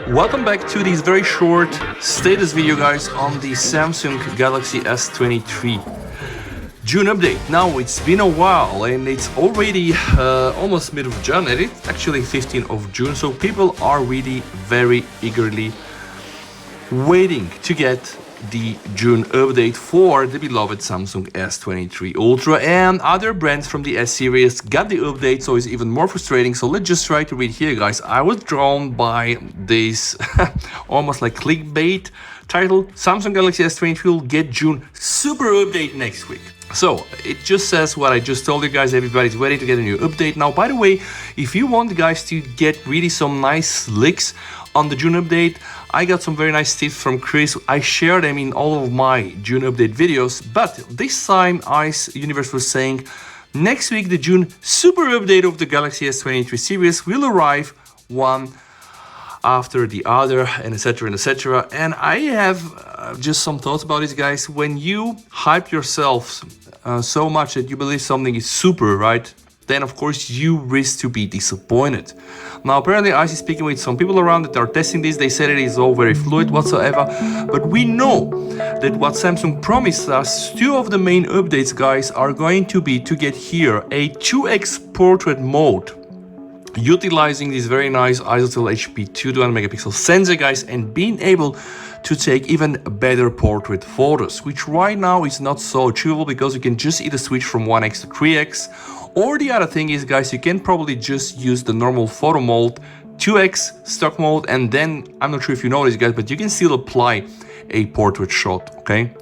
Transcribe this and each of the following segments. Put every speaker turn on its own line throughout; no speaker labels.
Welcome back to this very short status video, guys, on the Samsung Galaxy S23 June update. Now, it's been a while and it's already almost mid of June, and it's actually 15th of June, so people are really very eagerly waiting to get the June update for the beloved Samsung S23 Ultra, and other brands from the S series got the update, so it's even more frustrating. So let's just try to read here, guys. I was drawn by this almost like clickbait title: Samsung Galaxy S23 will get June Super update next week. So it just says what I just told you guys. Everybody's waiting to get a new update. Now, by the way, if you want guys to get really some nice leaks on the June update, I got some very nice tips from Chris. I share them in all of my June update videos, but this time Ice Universe was saying next week the June Super update of the Galaxy S23 series will arrive one after the other, and etc, and etc. And I have just some thoughts about this, guys. When you hype yourself so much that you believe something is super, right, then of course you risk to be disappointed. Now, apparently Ice is speaking with some people around that are testing this. They said it is all very fluid whatsoever, but we know that what Samsung promised us, two of the main updates, guys, are going to be to get here a 2x portrait mode, utilizing this very nice ISOCELL HP 200 megapixel sensor, guys, and being able to take even better portrait photos, which right now is not so achievable because you can just either switch from 1x to 3x, or the other thing is, guys, you can probably just use the normal photo mode, 2x stock mode, and then I'm not sure if you know this, guys, but you can still apply a portrait shot. Okay,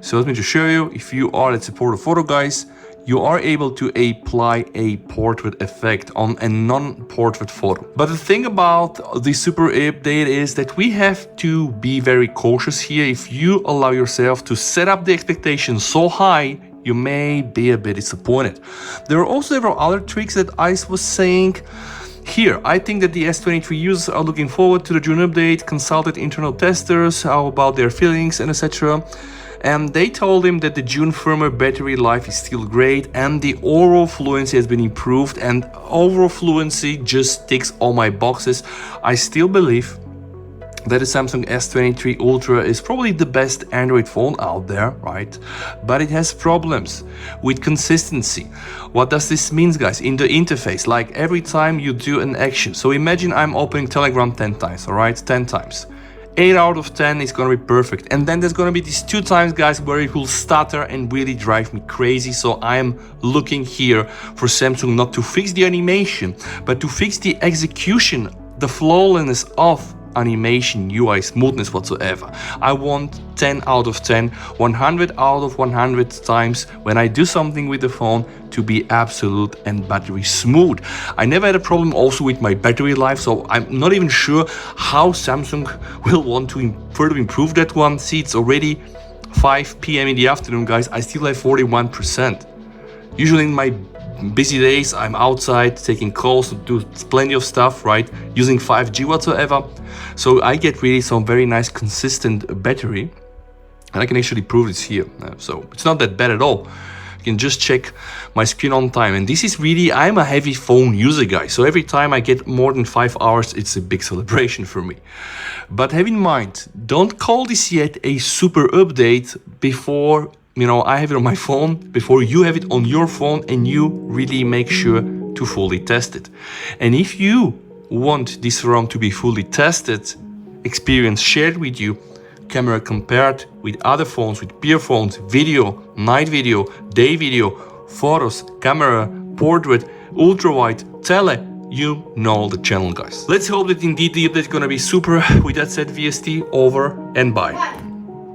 so let me just show you. If you are, let's say, photo guys, you are able to apply a portrait effect on a non-portrait photo. But the thing about the Super update is that we have to be very cautious here. If you allow yourself to set up the expectations so high, you may be a bit disappointed. There are also several other tricks that Ice was saying here. I think that the S23 users are looking forward to the June update, consulted internal testers how about their feelings and etc. And they told him that the June firmware battery life is still great and the overall fluency has been improved, and overall fluency just ticks all my boxes. I still believe that the Samsung S23 Ultra is probably the best Android phone out there, right? But it has problems with consistency. What does this mean, guys? In the interface, like every time you do an action. So imagine I'm opening Telegram 10 times, all right? 10 times. 8 out of 10 is gonna be perfect. And then there's gonna be these 2 times, guys, where it will stutter and really drive me crazy. So I'm looking here for Samsung not to fix the animation, but to fix the execution, the flawlessness of animation, UI smoothness whatsoever. I want 10 out of 10, 100 out of 100 times when I do something with the phone to be absolute and battery smooth. I never had a problem also with my battery life, so I'm not even sure how Samsung will want to further improve that one. See, it's already 5 p.m. in the afternoon, guys. I still have 41%. Usually in my busy days, I'm outside taking calls, do plenty of stuff, right, using 5G whatsoever. So I get really some very nice consistent battery, and I can actually prove this here. So it's not that bad at all. You can just check my screen on time, and this is really, I'm a heavy phone user, guys, so every time I get more than 5 hours, it's a big celebration for me. But have in mind, don't call this yet a super update before, you know, I have it on my phone, before you have it on your phone, and you really make sure to fully test it. And if you want this ROM to be fully tested, experience shared with you, camera compared with other phones, with peer phones, video, night video, day video, photos, camera, portrait, ultra wide, tele, you know the channel, guys. Let's hope that indeed the update is gonna be super. With that said, VST over and bye.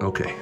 Okay.